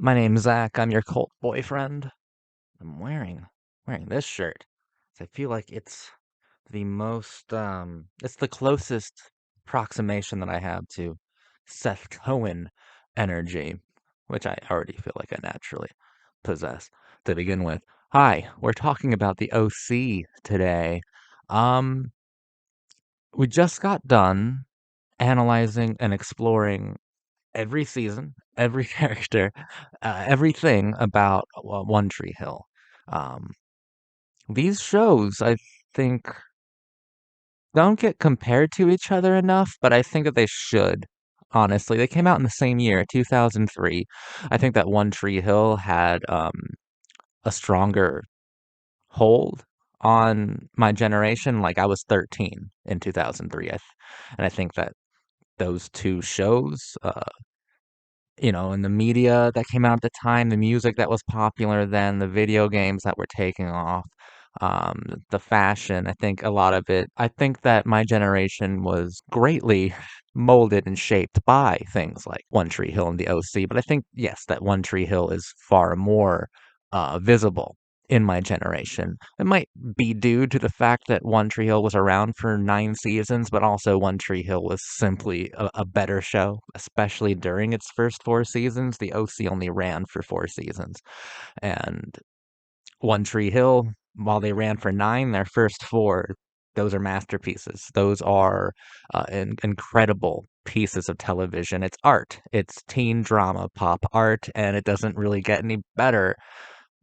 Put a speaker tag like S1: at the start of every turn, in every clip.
S1: My name's Zach. I'm your cult boyfriend. I'm wearing this shirt. I feel like it's the most it's the closest approximation that I have to Seth Cohen energy, which I already feel like I naturally possess to begin with. Hi, we're talking about the OC today. Um we just got done analyzing and exploring every season, every character, everything about One Tree Hill. Um, these shows, I think, don't get compared to each other enough, but I think that they should. Honestly, they came out in the same year, 2003. I think that One Tree Hill had a stronger hold on my generation. Like I was 13 in 2003, and I think that those two shows and the media that came out at the time, the music that was popular then, the video games that were taking off, the fashion, I think a lot of it, I think that my generation was greatly molded and shaped by things like One Tree Hill and the OC. But I think, yes, that One Tree Hill is far more visible in my generation. It might be due to the fact that One Tree Hill was around for 9 seasons, but also One Tree Hill was simply a better show, especially during its first 4 seasons. The OC only ran for 4 seasons. And One Tree Hill, while they ran for nine, their first four, those are masterpieces. Those are incredible pieces of television. It's art. It's teen drama, pop art, and it doesn't really get any better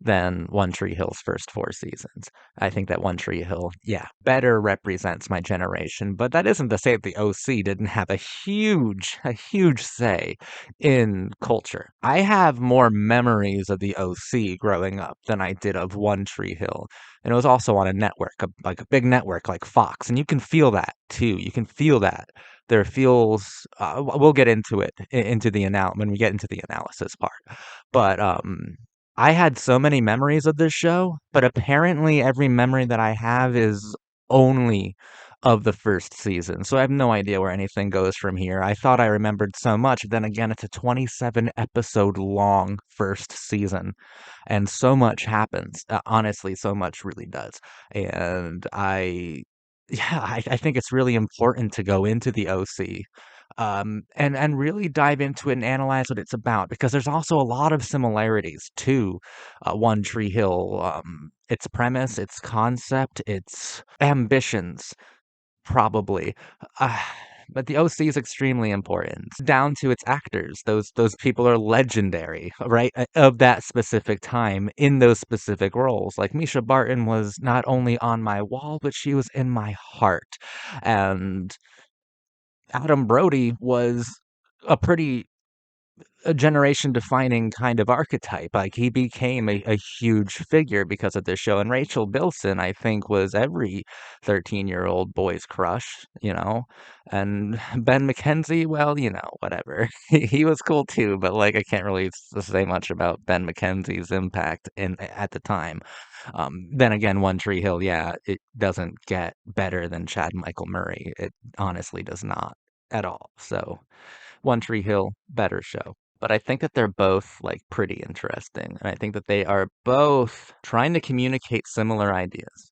S1: than One Tree Hill's first 4 seasons. I think that One Tree Hill, yeah, better represents my generation, but that isn't to say that the OC didn't have a huge say in culture. I have more memories of the OC growing up than I did of One Tree Hill. And it was also on a network, like a big network like Fox, and you can feel that too. You can feel that. There feels, we'll get into it into the when we get into the analysis part. But I had so many memories of this show, but apparently every memory that I have is only of the first season. So I have no idea where anything goes from here. I thought I remembered so much. Then again, it's a 27 episode long first season, and so much happens. Honestly, so much really does. And yeah, I think it's really important to go into the OC, and really dive into it and analyze what it's about, because there's also a lot of similarities to One Tree Hill. Its premise, its concept, its ambitions, probably. Uh, but the OC is extremely important, down to its actors. Those people are legendary, right? Of that specific time in those specific roles. Like Misha Barton was not only on my wall, but she was in my heart. And Adam Brody was a pretty a generation defining kind of archetype. Like he became a huge figure because of this show. And Rachel Bilson, I think, was every 13-year-old boy's crush, you know. And Ben McKenzie, well, whatever. He was cool too, but like I can't really say much about Ben McKenzie's impact in at the time. Then again, One Tree Hill, yeah, it doesn't get better than Chad Michael Murray. It honestly does not at all. So One Tree Hill, better show. But I think that they're both like pretty interesting. And I think that they are both trying to communicate similar ideas.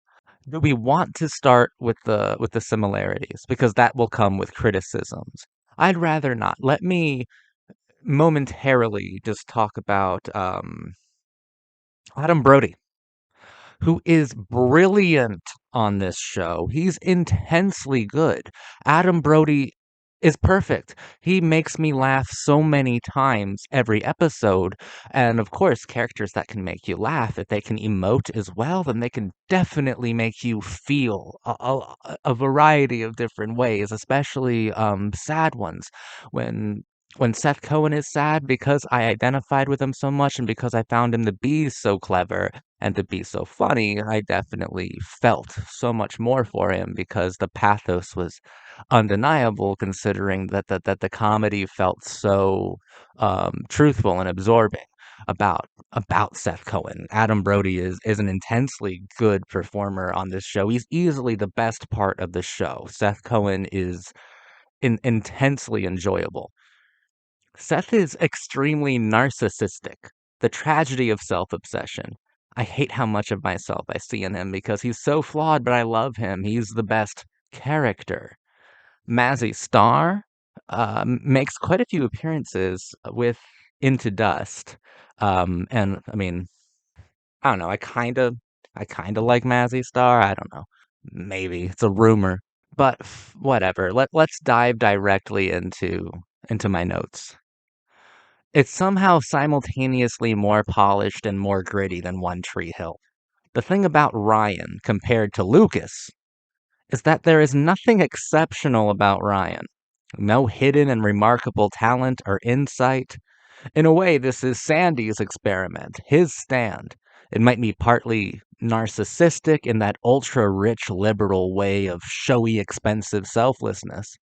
S1: Do we want to start with the similarities? Because that will come with criticisms. I'd rather not. Let me momentarily just talk about Adam Brody, who is brilliant on this show. He's intensely good. Adam Brody is perfect. He makes me laugh so many times every episode. And of course, characters that can make you laugh, if they can emote as well, then they can definitely make you feel a variety of different ways, especially sad ones. When when Seth Cohen is sad, because I identified with him so much and because I found him to be so clever and to be so funny, I definitely felt so much more for him because the pathos was undeniable, considering that the comedy felt so truthful and absorbing about Seth Cohen. Adam Brody is an intensely good performer on this show. He's easily the best part of the show. Seth Cohen is intensely enjoyable. Seth is extremely narcissistic. The tragedy of self-obsession. I hate how much of myself I see in him because he's so flawed, but I love him. He's the best character. Mazzy Star makes quite a few appearances with Into Dust. And I mean, I don't know. I kind of like Mazzy Star. I don't know. Maybe it's a rumor, but whatever. Let's dive directly into my notes. It's somehow simultaneously more polished and more gritty than One Tree Hill. The thing about Ryan compared to Lucas is that there is nothing exceptional about Ryan. No hidden and remarkable talent or insight. In a way, this is Sandy's experiment, his stand. It might be partly narcissistic in that ultra rich liberal way of showy, expensive selflessness.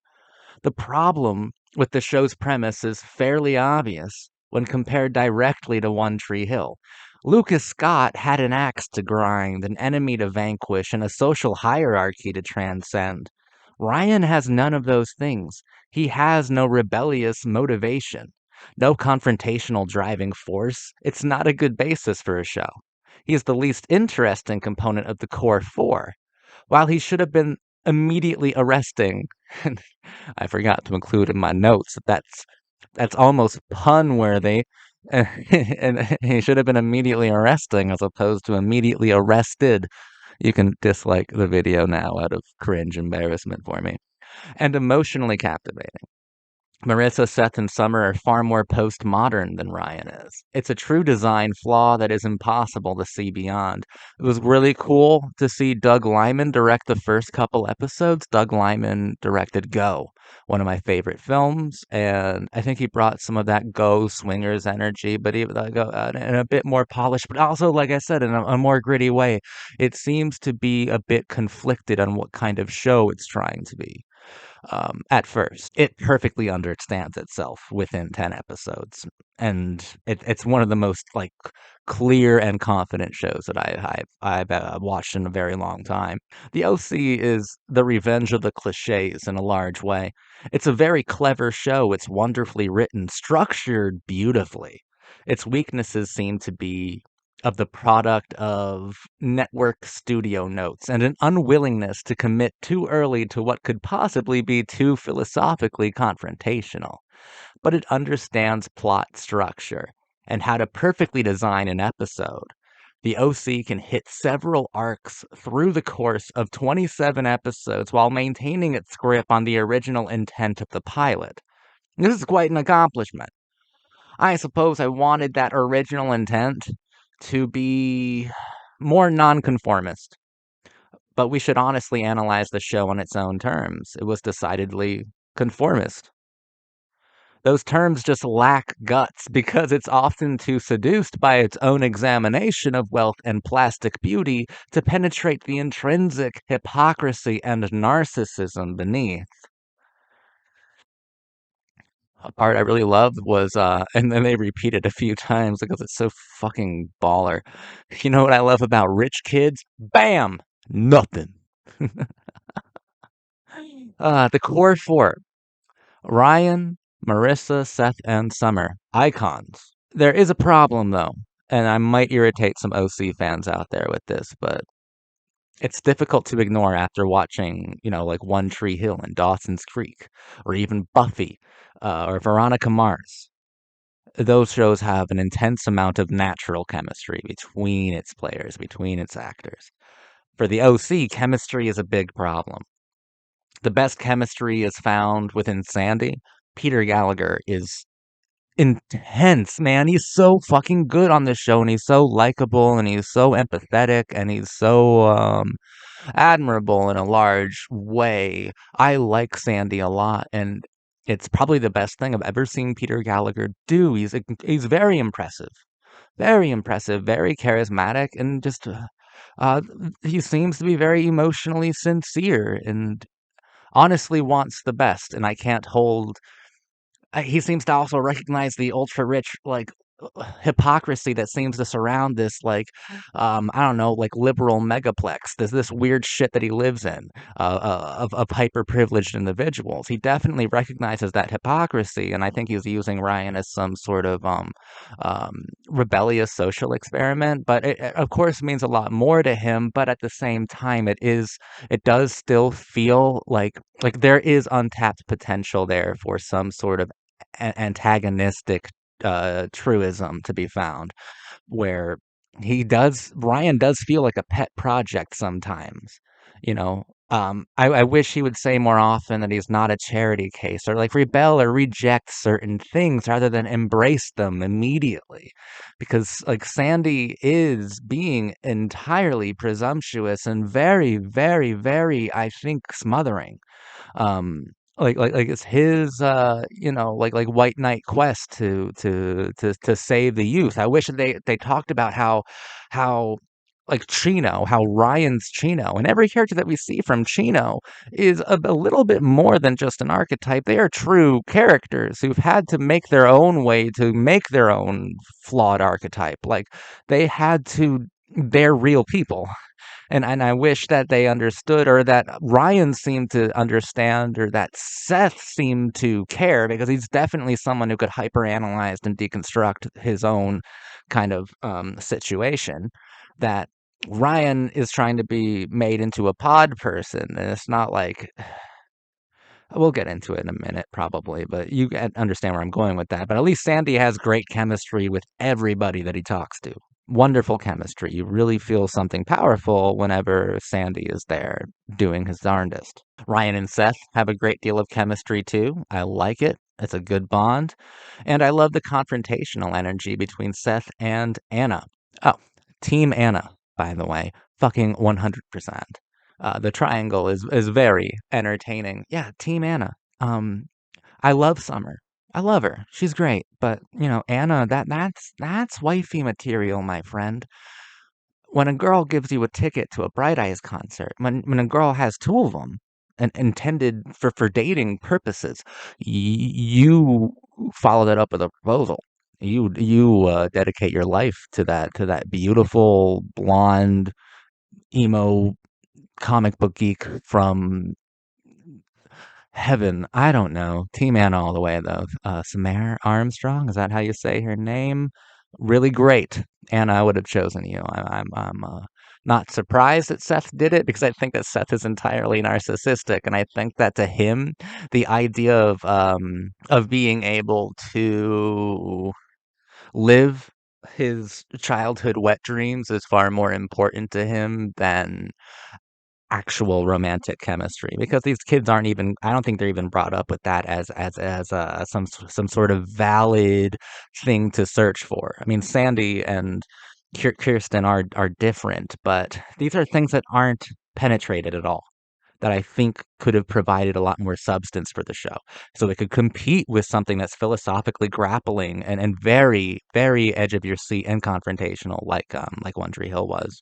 S1: The problem with the show's premise is fairly obvious when compared directly to One Tree Hill. Lucas Scott had an axe to grind, an enemy to vanquish, and a social hierarchy to transcend. Ryan has none of those things. He has no rebellious motivation, no confrontational driving force. It's not a good basis for a show. He is the least interesting component of the core four. While he should have been immediately arresting, I forgot to include in my notes that that's almost pun worthy. And he should have been immediately arresting as opposed to immediately arrested. You can dislike the video now out of cringe embarrassment for me. And emotionally captivating. Marissa, Seth, and Summer are far more postmodern than Ryan is. It's a true design flaw that is impossible to see beyond. It was really cool to see Doug Liman direct the first couple episodes. Doug Liman directed Go, one of my favorite films, and I think he brought some of that Go swingers energy, but even in a bit more polished, but also, like I said, in a more gritty way. It seems to be a bit conflicted on what kind of show it's trying to be at first. It perfectly understands itself within 10 episodes. And it's one of the most like clear and confident shows that I've watched in a very long time. The OC is the revenge of the cliches in a large way. It's a very clever show. It's wonderfully written, structured beautifully. Its weaknesses seem to be of the product of network studio notes and an unwillingness to commit too early to what could possibly be too philosophically confrontational. But it understands plot structure and how to perfectly design an episode. The OC can hit several arcs through the course of 27 episodes while maintaining its grip on the original intent of the pilot. This is quite an accomplishment. I suppose I wanted that original intent to be more nonconformist, but we should honestly analyze the show on its own terms. It was decidedly conformist. Those terms just lack guts because it's often too seduced by its own examination of wealth and plastic beauty to penetrate the intrinsic hypocrisy and narcissism beneath. A part I really loved was, and then they repeat it a few times because it's so fucking baller. You know what I love about rich kids? Bam! Nothing. The core four. Ryan, Marissa, Seth, and Summer. Icons. There is a problem, though, and I might irritate some OC fans out there with this, but it's difficult to ignore after watching, like One Tree Hill and Dawson's Creek, or even Buffy, or Veronica Mars. Those shows have an intense amount of natural chemistry between its players, between its actors. For the OC, chemistry is a big problem. The best chemistry is found within Sandy. Peter Gallagher is intense, man. He's so fucking good on this show, and he's so likable, and he's so empathetic, and he's so admirable in a large way. I like Sandy a lot, and it's probably the best thing I've ever seen Peter Gallagher do. He's very impressive, very charismatic, and just uh, he seems to be very emotionally sincere and honestly wants the best. And I can't hold. He seems to also recognize the ultra rich, like hypocrisy that seems to surround this, like, I don't know, like liberal megaplex. There's this weird shit that he lives in, of hyper privileged individuals. He definitely recognizes that hypocrisy, and I think he's using Ryan as some sort of rebellious social experiment. But it, of course, means a lot more to him. But at the same time, it does still feel like there is untapped potential there for some sort of antagonistic truism to be found, where Ryan does feel like a pet project sometimes, you know. I wish he would say more often that he's not a charity case, or like rebel or reject certain things rather than embrace them immediately, because like Sandy is being entirely presumptuous and very, very, very, I think, smothering. um like it's his like white knight quest to save the youth. I wish they talked about how like Chino, how Ryan's Chino, and every character that we see from Chino is a little bit more than just an archetype. They are true characters who've had to make their own way to make their own flawed archetype. Like they had to, they're real people. And I wish that they understood, or that Ryan seemed to understand, or that Seth seemed to care, because he's definitely someone who could hyperanalyze and deconstruct his own kind of situation. That Ryan is trying to be made into a pod person, and it's not like, we'll get into it in a minute probably, but you understand where I'm going with that. But at least Sandy has great chemistry with everybody that he talks to. Wonderful chemistry. You really feel something powerful whenever Sandy is there doing his darndest. Ryan and Seth have a great deal of chemistry too. I like it. It's a good bond. And I love the confrontational energy between Seth and Anna. Oh, Team Anna, by the way. Fucking 100%. The triangle is very entertaining. Yeah, Team Anna. I love Summer. I love her. She's great. But Anna, that's wifey material, my friend. When a girl gives you a ticket to a Bright Eyes concert, when a girl has two of them, and intended for dating purposes, you follow that up with a proposal. You dedicate your life to that beautiful blonde emo comic book geek from heaven. I don't know. Team Anna all the way though. Samara Armstrong, is that how you say her name? Really great. Anna, I would have chosen you. I'm not surprised that Seth did it, because I think that Seth is entirely narcissistic, and I think that to him, the idea of being able to live his childhood wet dreams is far more important to him than actual romantic chemistry, because these kids aren't even, I don't think they're even brought up with that as some sort of valid thing to search for. I mean, Sandy and Kirsten are different, but these are things that aren't penetrated at all, that I think could have provided a lot more substance for the show, so it could compete with something that's philosophically grappling and very, very edge of your seat and confrontational, like One Tree Hill was.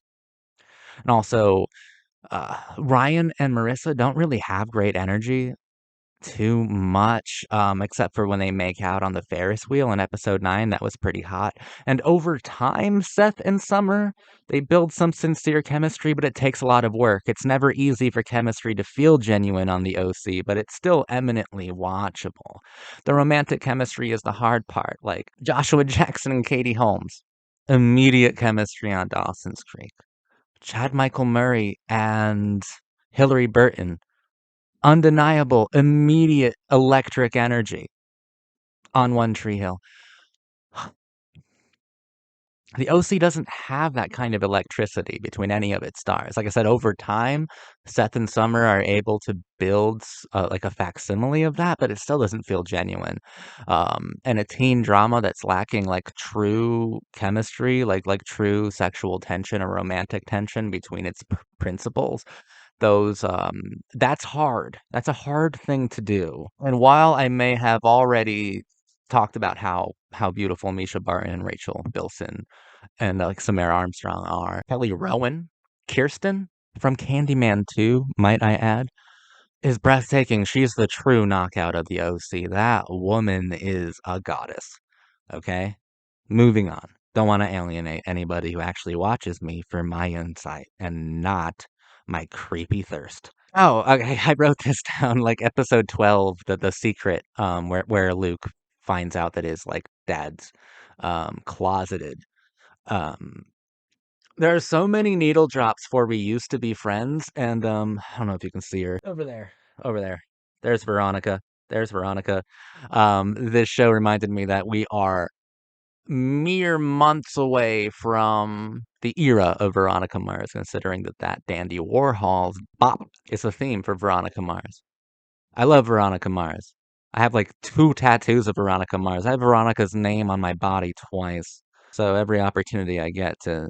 S1: And also, Ryan and Marissa don't really have great energy too much, except for when they make out on the Ferris wheel in episode 9. That was pretty hot. And over time, Seth and Summer, they build some sincere chemistry, but it takes a lot of work. It's never easy for chemistry to feel genuine on the OC, but it's still eminently watchable. The romantic chemistry is the hard part, like Joshua Jackson and Katie Holmes. Immediate chemistry on Dawson's Creek. Chad Michael Murray and Hilary Burton. Undeniable, immediate electric energy on One Tree Hill. The OC doesn't have that kind of electricity between any of its stars. Like I said, over time, Seth and Summer are able to build like a facsimile of that, but it still doesn't feel genuine. And a teen drama that's lacking like true chemistry, like true sexual tension or romantic tension between its principals, those that's hard. That's a hard thing to do. And while I may have already talked about how beautiful Misha Barton and Rachel Bilson and like Samara Armstrong are, Kelly Rowan, Kirsten from Candyman 2, might I add, is breathtaking. She's the true knockout of the OC. That woman is a goddess. Okay? Moving on. Don't want to alienate anybody who actually watches me for my insight and not my creepy thirst. Oh, okay. I wrote this down like episode 12, the secret, where Luke finds out that his like dad's closeted. Um there are so many needle drops for We Used to Be Friends, and I don't know if you can see her. Over there. Over there. There's Veronica. There's Veronica. This show reminded me that we are mere months away from the era of Veronica Mars, considering that Dandy Warhol's bop is a theme for Veronica Mars. I love Veronica Mars. I have like two tattoos of Veronica Mars. I have Veronica's name on my body twice. So every opportunity I get to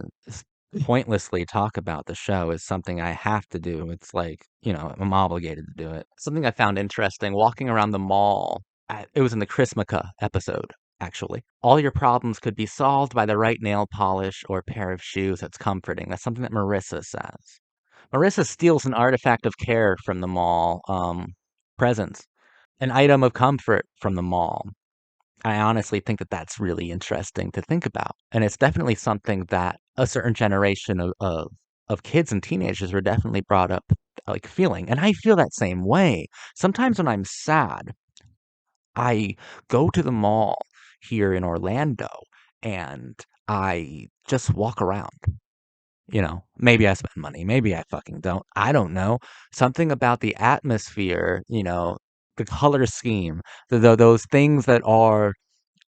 S1: pointlessly talk about the show is something I have to do. It's like, I'm obligated to do it. Something I found interesting walking around the mall. It was in the Chrismica episode, actually. All your problems could be solved by the right nail polish or pair of shoes. That's comforting. That's something that Marissa says. Marissa steals an artifact of care from the mall, presents, an item of comfort from the mall. I honestly think that that's really interesting to think about. And it's definitely something that a certain generation of kids and teenagers were definitely brought up like feeling. And I feel that same way. Sometimes when I'm sad, I go to the mall here in Orlando and I just walk around. Maybe I spend money, maybe I fucking don't. I don't know. Something about the atmosphere, the color scheme, those things that are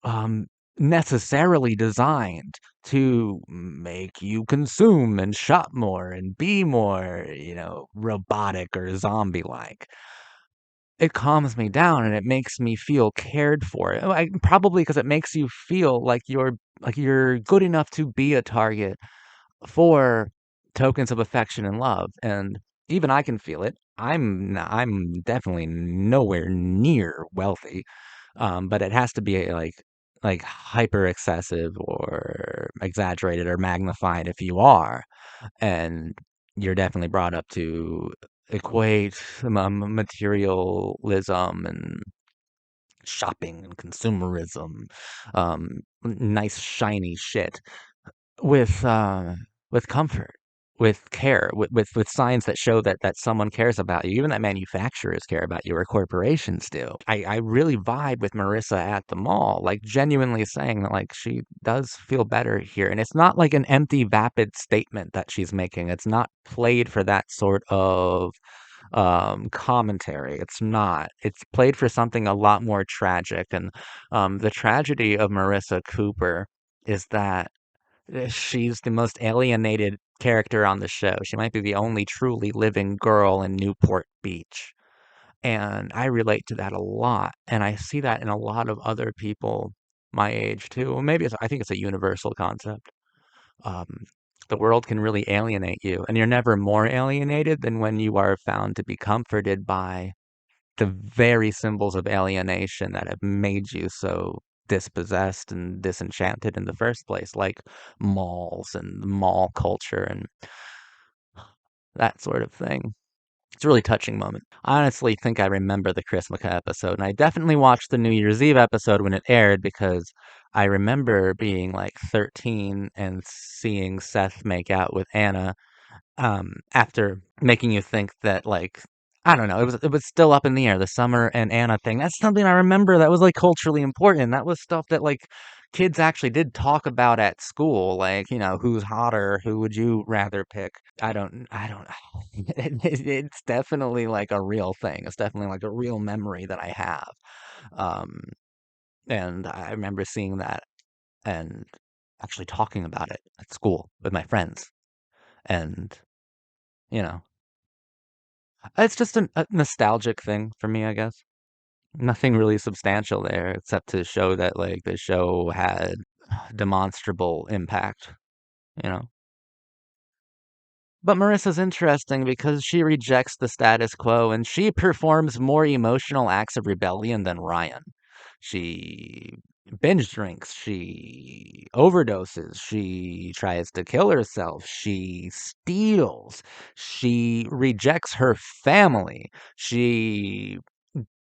S1: um, necessarily designed to make you consume and shop more and be more, robotic or zombie-like. It calms me down and it makes me feel cared for. Probably because it makes you feel like you're good enough to be a target for tokens of affection and love, and even I can feel it. I'm definitely nowhere near wealthy, but it has to be like hyper excessive or exaggerated or magnified if you are, and you're definitely brought up to equate materialism and shopping and consumerism, nice shiny shit with, with comfort, with care, with signs that show that someone cares about you, even that manufacturers care about you or corporations do. I really vibe with Marissa at the mall, like, genuinely saying that, like, she does feel better here, and it's not like an empty, vapid statement that she's making. It's not played for that sort of, commentary. It's not. It's played for something a lot more tragic, and, the tragedy of Marissa Cooper is that she's the most alienated character on the show. She might be the only truly living girl in Newport Beach. And I relate to that a lot. And I see that in a lot of other people my age too. Well, I think it's a universal concept. Um, the world can really alienate you, and you're never more alienated than when you are found to be comforted by the very symbols of alienation that have made you so dispossessed and disenchanted in the first place, like malls and mall culture and that sort of thing. It's a really touching moment. I honestly think I remember the Chrismica episode, and I definitely watched the New Year's Eve episode when it aired because I remember being like 13 and seeing Seth make out with Anna, after making you think that like I don't know, it was still up in the air, the Summer and Anna thing. That's something I remember that was like culturally important. That was stuff that like kids actually did talk about at school, like, who's hotter, who would you rather pick? I don't it's definitely like a real thing. It's definitely like a real memory that I have. Um, and I remember seeing that and actually talking about it at school with my friends. And, you know, it's just a nostalgic thing for me, I guess. Nothing really substantial there except to show that like the show had demonstrable impact, you know. But Marissa's interesting because she rejects the status quo and she performs more emotional acts of rebellion than Ryan. She binge drinks, she overdoses, she tries to kill herself, she steals, she rejects her family, she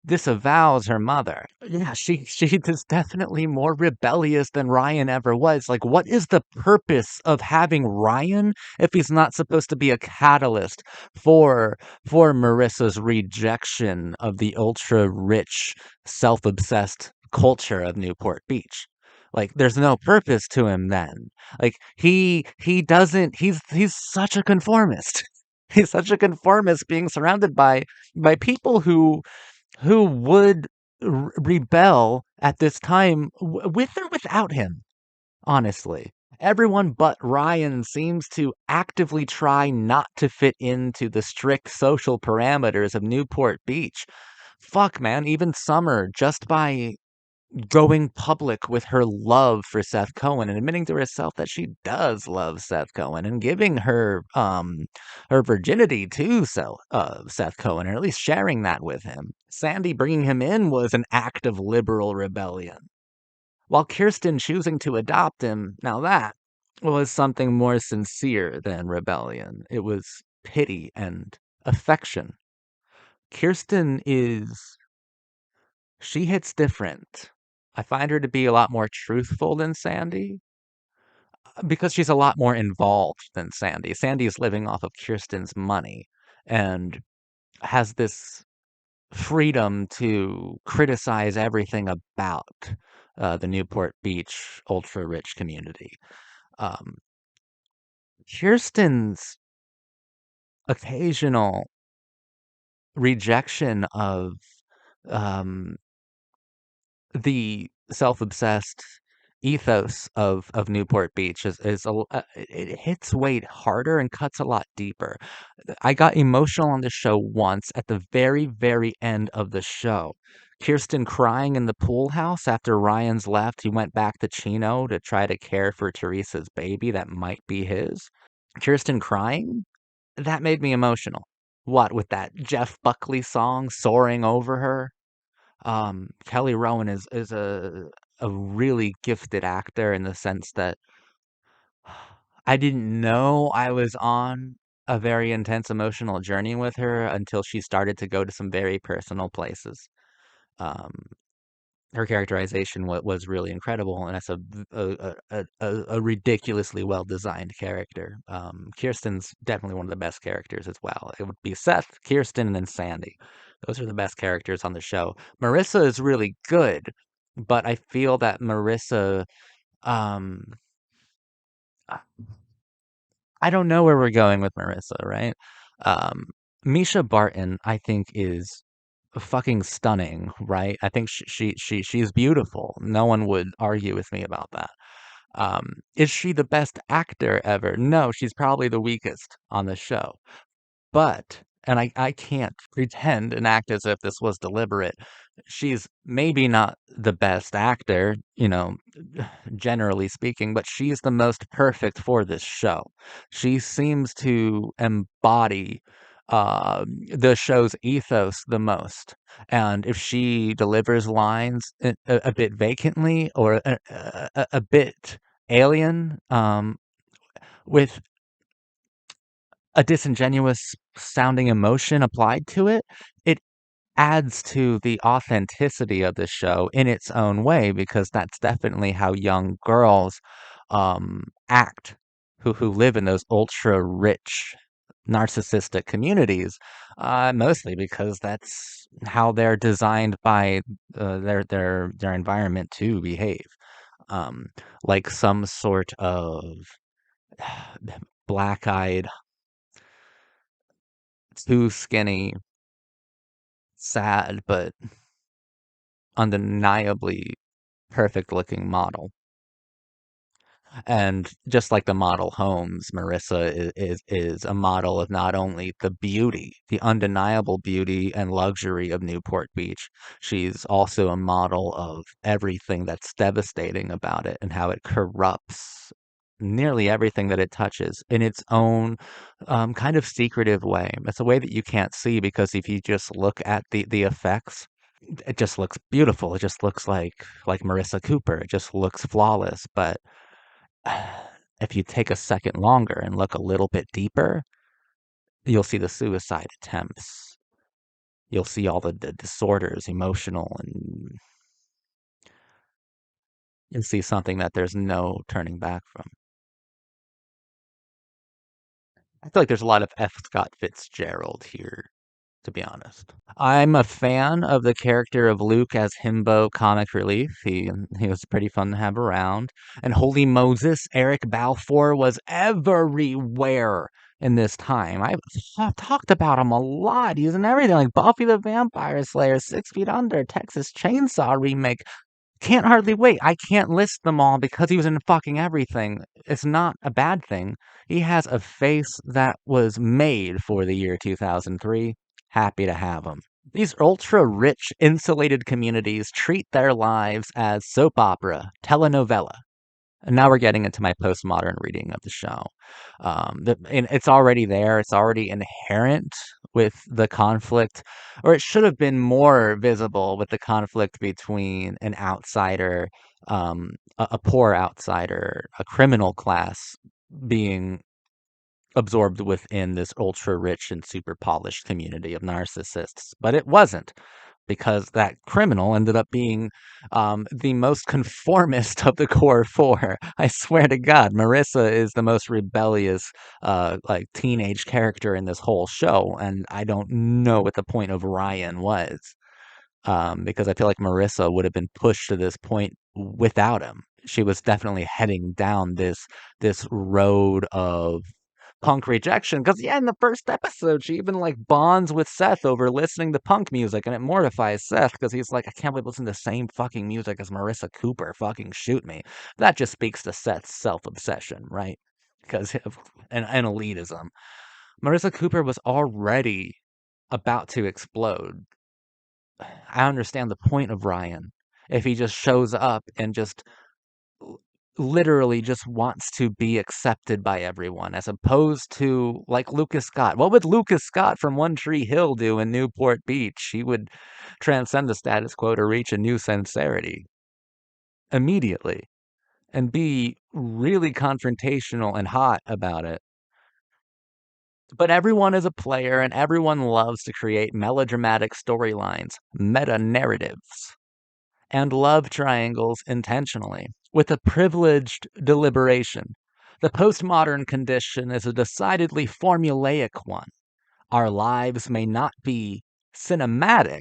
S1: disavows her mother. Yeah, she is definitely more rebellious than Ryan ever was. Like, what is the purpose of having Ryan if he's not supposed to be a catalyst for Marissa's rejection of the ultra rich, self-obsessed culture of Newport Beach? Like, there's no purpose to him then. Like, he doesn't he's such a conformist. He's such a conformist being surrounded by people who would rebel at this time with or without him, honestly. Everyone but Ryan seems to actively try not to fit into the strict social parameters of Newport Beach. Fuck, man, even Summer, just by going public with her love for Seth Cohen and admitting to herself that she does love Seth Cohen and giving her virginity to Seth Cohen, or at least sharing that with him. Sandy bringing him in was an act of liberal rebellion. While Kirsten choosing to adopt him, now that was something more sincere than rebellion. It was pity and affection. Kirsten is She hits different. I find her to be a lot more truthful than Sandy because she's a lot more involved than Sandy. Sandy is living off of Kirsten's money and has this freedom to criticize everything about the Newport Beach ultra rich community. Um, Kirsten's occasional rejection of um, the self-obsessed ethos of Newport Beach it hits way harder and cuts a lot deeper. I got emotional on the show once at the very, very end of the show. Kirsten crying in the pool house after Ryan's left. He went back to Chino to try to care for Teresa's baby that might be his. Kirsten crying? That made me emotional. What, with that Jeff Buckley song soaring over her? Kelly Rowan is a really gifted actor in the sense that I didn't know I was on a very intense emotional journey with her until she started to go to some very personal places. Um, Her characterization was really incredible, and that's a ridiculously well designed character. Kirsten's definitely one of the best characters as well. It would be Seth, Kirsten, and then Sandy. Those are the best characters on the show. Marissa is really good, but I feel that Marissa, um, I don't know where we're going with Marissa, right? Um, Misha Barton, I think, is fucking stunning, right? I think she's beautiful. No one would argue with me about that. Is she the best actor ever? No, she's probably the weakest on the show. But, and I can't pretend and act as if this was deliberate. She's maybe not the best actor, generally speaking, but she's the most perfect for this show. She seems to embody the show's ethos the most. And if she delivers lines a bit vacantly or a bit alien, with a disingenuous sounding emotion applied to it, it adds to the authenticity of the show in its own way because that's definitely how young girls act who live in those ultra rich narcissistic communities, mostly because that's how they're designed by their environment to behave, um, like some sort of black-eyed, too skinny, sad, but undeniably perfect looking model. And just like the model homes, Marissa is a model of not only the beauty, the undeniable beauty and luxury of Newport Beach, she's also a model of everything that's devastating about it and how it corrupts nearly everything that it touches in its own kind of secretive way. It's a way that you can't see because if you just look at the effects, it just looks beautiful. It just looks like Marissa Cooper. It just looks flawless. But if you take a second longer and look a little bit deeper, you'll see the suicide attempts. you'll see all the disorders, emotional, and you'll see something that there's no turning back from. I feel like there's a lot of F. Scott Fitzgerald here, to be honest. I'm a fan of the character of Luke as himbo comic relief. He was pretty fun to have around. And Holy Moses, Eric Balfour was everywhere in this time. I've talked about him a lot. He's in everything like Buffy the Vampire Slayer, 6 Feet Under, Texas Chainsaw Remake. Can't hardly wait. I can't list them all because he was in fucking everything. It's not a bad thing. He has a face that was made for the year 2003. Happy to have him. These ultra rich, insulated communities treat their lives as soap opera, telenovela. And now we're getting into my postmodern reading of the show. And it's already there. It's already inherent with the conflict, or it should have been more visible with the conflict between an outsider, a poor outsider, a criminal class being absorbed within this ultra rich and super polished community of narcissists. But it wasn't because that criminal ended up being the most conformist of the core four. I swear to God, Marissa is the most rebellious, like teenage character in this whole show, and I don't know what the point of Ryan was, because I feel like Marissa would have been pushed to this point without him. She was definitely heading down this road of punk rejection because yeah, in the first episode she even like bonds with Seth over listening to punk music, and it mortifies Seth because he's like, I can't believe listen to the same fucking music as Marissa Cooper, fucking shoot me. That just speaks to Seth's self-obsession, right? Because and elitism. Marissa Cooper was already about to explode. I understand the point of Ryan if he just shows up and just literally just wants to be accepted by everyone, as opposed to like Lucas Scott. What would Lucas Scott from One Tree Hill do in Newport Beach? He would transcend the status quo to reach a new sincerity immediately and be really confrontational and hot about it. But everyone is a player and everyone loves to create melodramatic storylines, meta narratives, and love triangles intentionally, with a privileged deliberation. The postmodern condition is a decidedly formulaic one. Our lives may not be cinematic,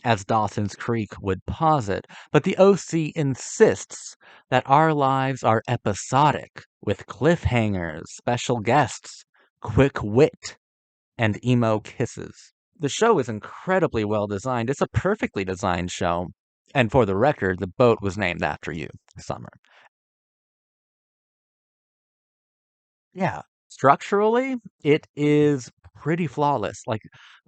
S1: as Dawson's Creek would posit, but the OC insists that our lives are episodic, with cliffhangers, special guests, quick wit, and emo kisses. The show is incredibly well designed. It's a perfectly designed show. And for the record, the boat was named after you, Summer. Yeah, structurally, it is pretty flawless. Like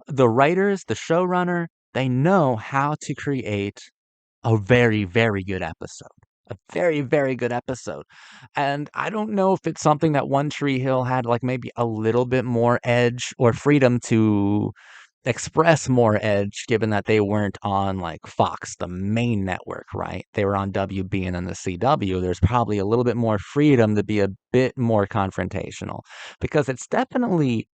S1: the writers, the showrunner, they know how to create a very, very good episode. A very, very good episode. And I don't know if it's something that One Tree Hill had like maybe a little bit more edge or freedom to express more edge, given that they weren't on like Fox, the main network, right? They were on WB and then the CW. There's probably a little bit more freedom to be a bit more confrontational because it's definitely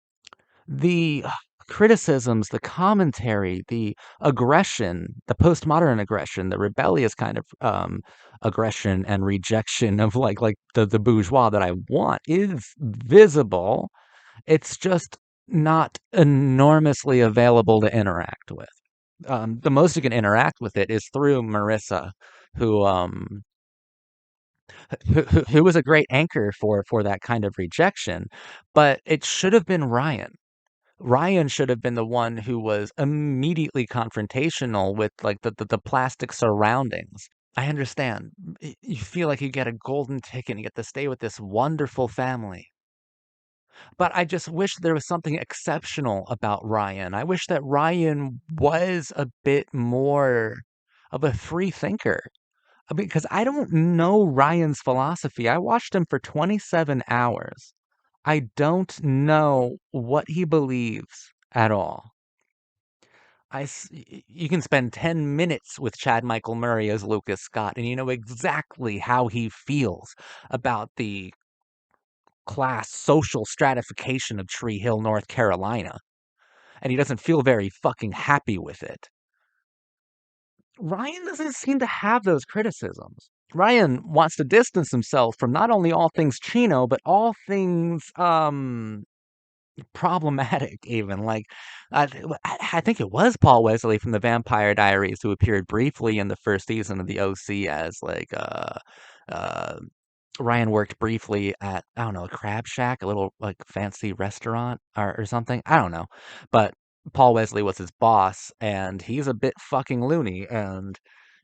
S1: the criticisms, the commentary, the aggression, the postmodern aggression, the rebellious kind of aggression and rejection of like the bourgeois that I want is visible. It's just not enormously available to interact with. The most you can interact with it is through Marissa, who who was a great anchor for that kind of rejection, but it should have been Ryan. Ryan should have been the one who was immediately confrontational with like the plastic surroundings. I understand. You feel like you get a golden ticket and you get to stay with this wonderful family. But I just wish there was something exceptional about Ryan. I wish that Ryan was a bit more of a free thinker. I mean, because I don't know Ryan's philosophy. I watched him for 27 hours. I don't know what he believes at all. You can spend 10 minutes with Chad Michael Murray as Lucas Scott, and you know exactly how he feels about the class social stratification of Tree Hill, North Carolina. and he doesn't feel very fucking happy with it. Ryan doesn't seem to have those criticisms. Ryan wants to distance himself from not only all things Chino, but all things problematic even. Like, I think it was Paul Wesley from the Vampire Diaries who appeared briefly in the first season of the OC as like uh Ryan worked briefly at, I don't know, a crab shack, a little like fancy restaurant or something. I don't know. But Paul Wesley was his boss, and he's a bit fucking loony. And,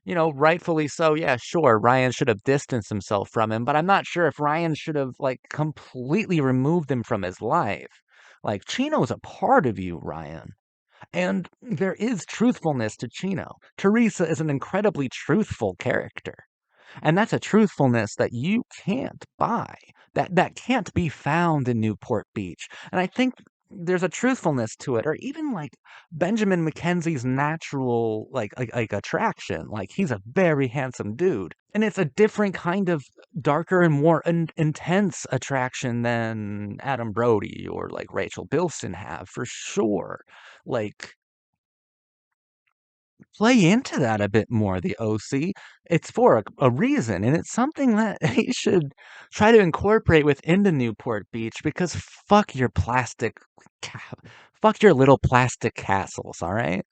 S1: rightfully so. Yeah, sure. Ryan should have distanced himself from him, but I'm not sure if Ryan should have like completely removed him from his life. Like, Chino's a part of you, Ryan. And there is truthfulness to Chino. Teresa is an incredibly truthful character. And that's a truthfulness that you can't buy. That can't be found in Newport Beach. And I think there's a truthfulness to it, or even like Benjamin Mackenzie's natural like attraction. Like, he's a very handsome dude, and it's a different kind of darker and more intense attraction than Adam Brody or like Rachel Bilson have for sure. Like, play into that a bit more, the OC. It's for a reason, and it's something that he should try to incorporate within the Newport Beach because fuck your ca- fuck your little plastic castles, all right?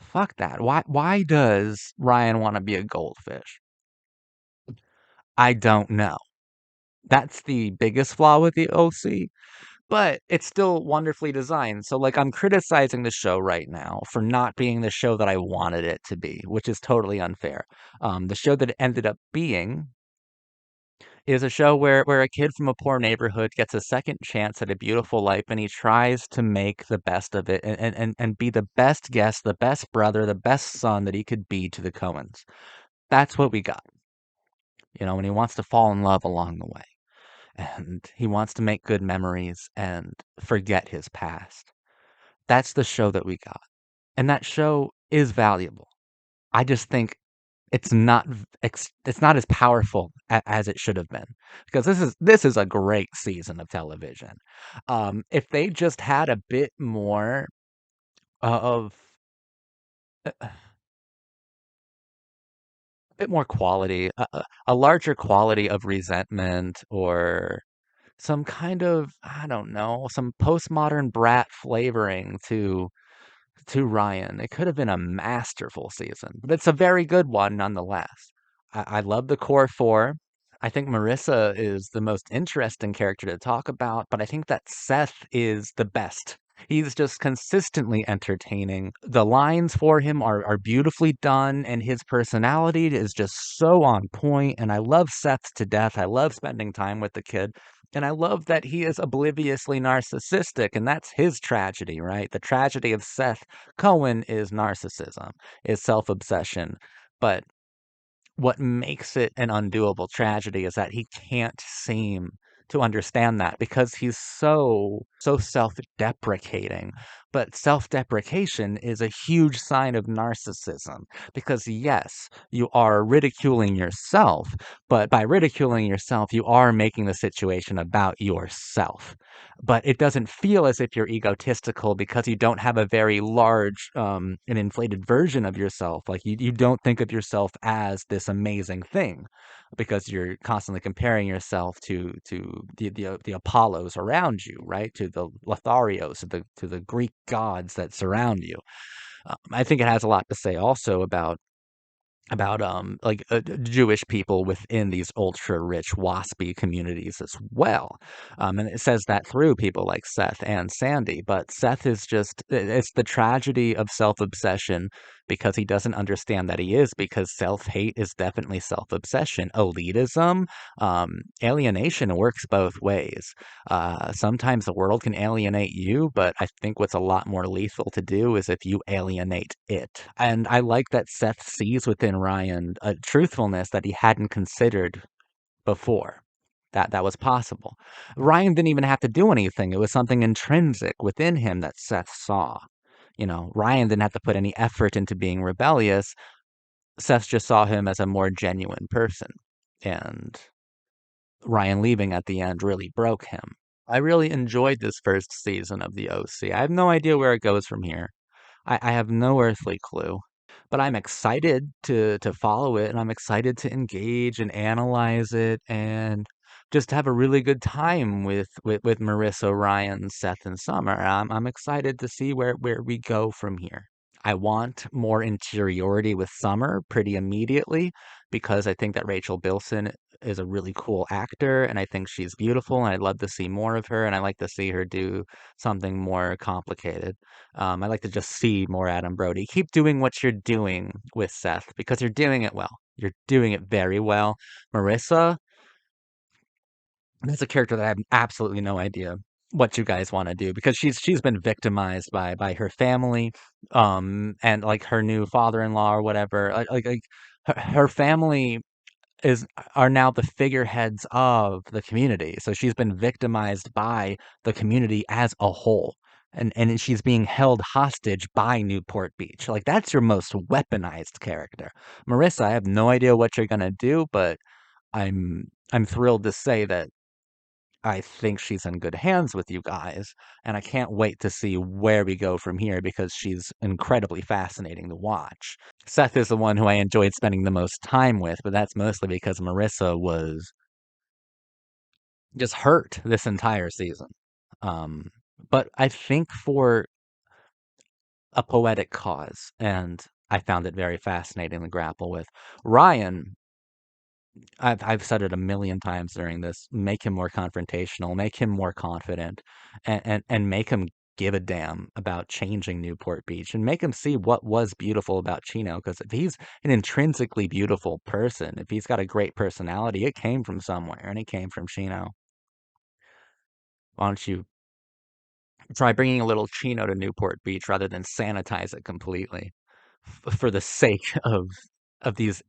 S1: Fuck that. Why does Ryan want to be a goldfish? I don't know. That's the biggest flaw with the OC. But it's still wonderfully designed. So, like, I'm criticizing the show right now for not being the show that I wanted it to be, which is totally unfair. The show that it ended up being is a show where a kid from a poor neighborhood gets a second chance at a beautiful life, and he tries to make the best of it and be the best guest, the best brother, the best son that he could be to the Cohens. That's what we got, and he wants to fall in love along the way. And he wants to make good memories and forget his past. That's the show that we got. And that show is valuable. I just think it's not as powerful as it should have been, because this is a great season of television. If they just had a bit more of a bit more quality, a larger quality of resentment, or some kind of, I don't know, some postmodern brat flavoring to Ryan. It could have been a masterful season, but it's a very good one nonetheless. I love the core four. I think Marissa is the most interesting character to talk about, but I think that Seth is the best. He's just consistently entertaining. The lines for him are beautifully done, and his personality is just so on point. And I love Seth to death. I love spending time with the kid. And I love that he is obliviously narcissistic, and that's his tragedy, right? The tragedy of Seth Cohen is narcissism, is self-obsession. But what makes it an undoable tragedy is that he can't seem to understand that because he's so self-deprecating. But self-deprecation is a huge sign of narcissism because yes, you are ridiculing yourself, but by ridiculing yourself, you are making the situation about yourself. But it doesn't feel as if you're egotistical because you don't have a very large an inflated version of yourself. Like, you don't think of yourself as this amazing thing because you're constantly comparing yourself to the Apollos around you, right? To the Lotharios, to the Greek gods that surround you. I think it has a lot to say also about like Jewish people within these ultra rich waspy communities as well. And it says that through people like Seth and Sandy, but Seth is just it's the tragedy of self-obsession because he doesn't understand that he is, because self-hate is definitely self-obsession. Elitism, alienation works both ways. Sometimes the world can alienate you, but I think what's a lot more lethal to do is if you alienate it. And I like that Seth sees within Ryan a truthfulness that he hadn't considered before. That was possible. Ryan didn't even have to do anything. It was something intrinsic within him that Seth saw. Ryan didn't have to put any effort into being rebellious. Seth just saw him as a more genuine person. And Ryan leaving at the end really broke him. I really enjoyed this first season of the OC. I have no idea where it goes from here. I have no earthly clue. But I'm excited to follow it, and I'm excited to engage and analyze it and just have a really good time with Marissa, Ryan, Seth, and Summer. I'm excited to see where we go from here. I want more interiority with Summer pretty immediately because I think that Rachel Bilson is a really cool actor and I think she's beautiful and I'd love to see more of her and I like to see her do something more complicated. I like to just see more Adam Brody. Keep doing what you're doing with Seth because you're doing it well. You're doing it very well. Marissa, that's a character that I have absolutely no idea what you guys want to do because she's been victimized by her family, and like her new father-in-law or whatever. Like her family is are now the figureheads of the community. So she's been victimized by the community as a whole. And she's being held hostage by Newport Beach. Like that's your most weaponized character. Marissa, I have no idea what you're gonna do, but I'm thrilled to say that I think she's in good hands with you guys, and I can't wait to see where we go from here because she's incredibly fascinating to watch. Seth is the one who I enjoyed spending the most time with, but that's mostly because Marissa was just hurt this entire season. Um, but I think for a poetic cause, and I found it very fascinating to grapple with. Ryan, I've said it a million times during this. Make him more confrontational, make him more confident, and make him give a damn about changing Newport Beach and make him see what was beautiful about Chino. Because if he's an intrinsically beautiful person, if he's got a great personality, it came from somewhere and it came from Chino. Why don't you try bringing a little Chino to Newport Beach rather than sanitize it completely for the sake of these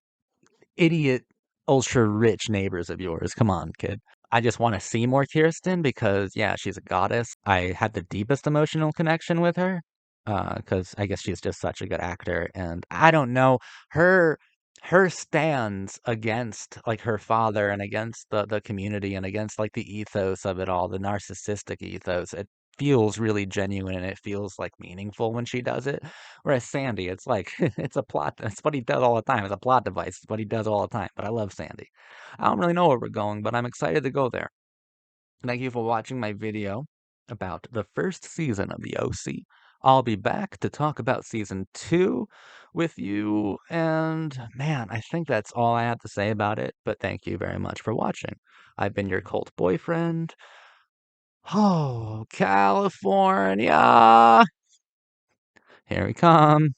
S1: idiot ultra rich neighbors of yours. Come on, kid. I just want to see more Kirsten because, yeah, she's a goddess. I had the deepest emotional connection with her because I guess she's just such a good actor. And I don't know her her stands against like her father and against the community and against like the ethos of it all, the narcissistic ethos. It feels really genuine and it feels like meaningful when she does it. Whereas Sandy, it's like it's a plot. That's what he does all the time. It's a plot device. It's what he does all the time. But I love Sandy. I don't really know where we're going, but I'm excited to go there. Thank you for watching my video about the first season of the OC. I'll be back to talk about season 2 with you, and man, I think that's all I have to say about it, but thank you very much for watching. I've been your cult boyfriend. Oh, California! Here we come.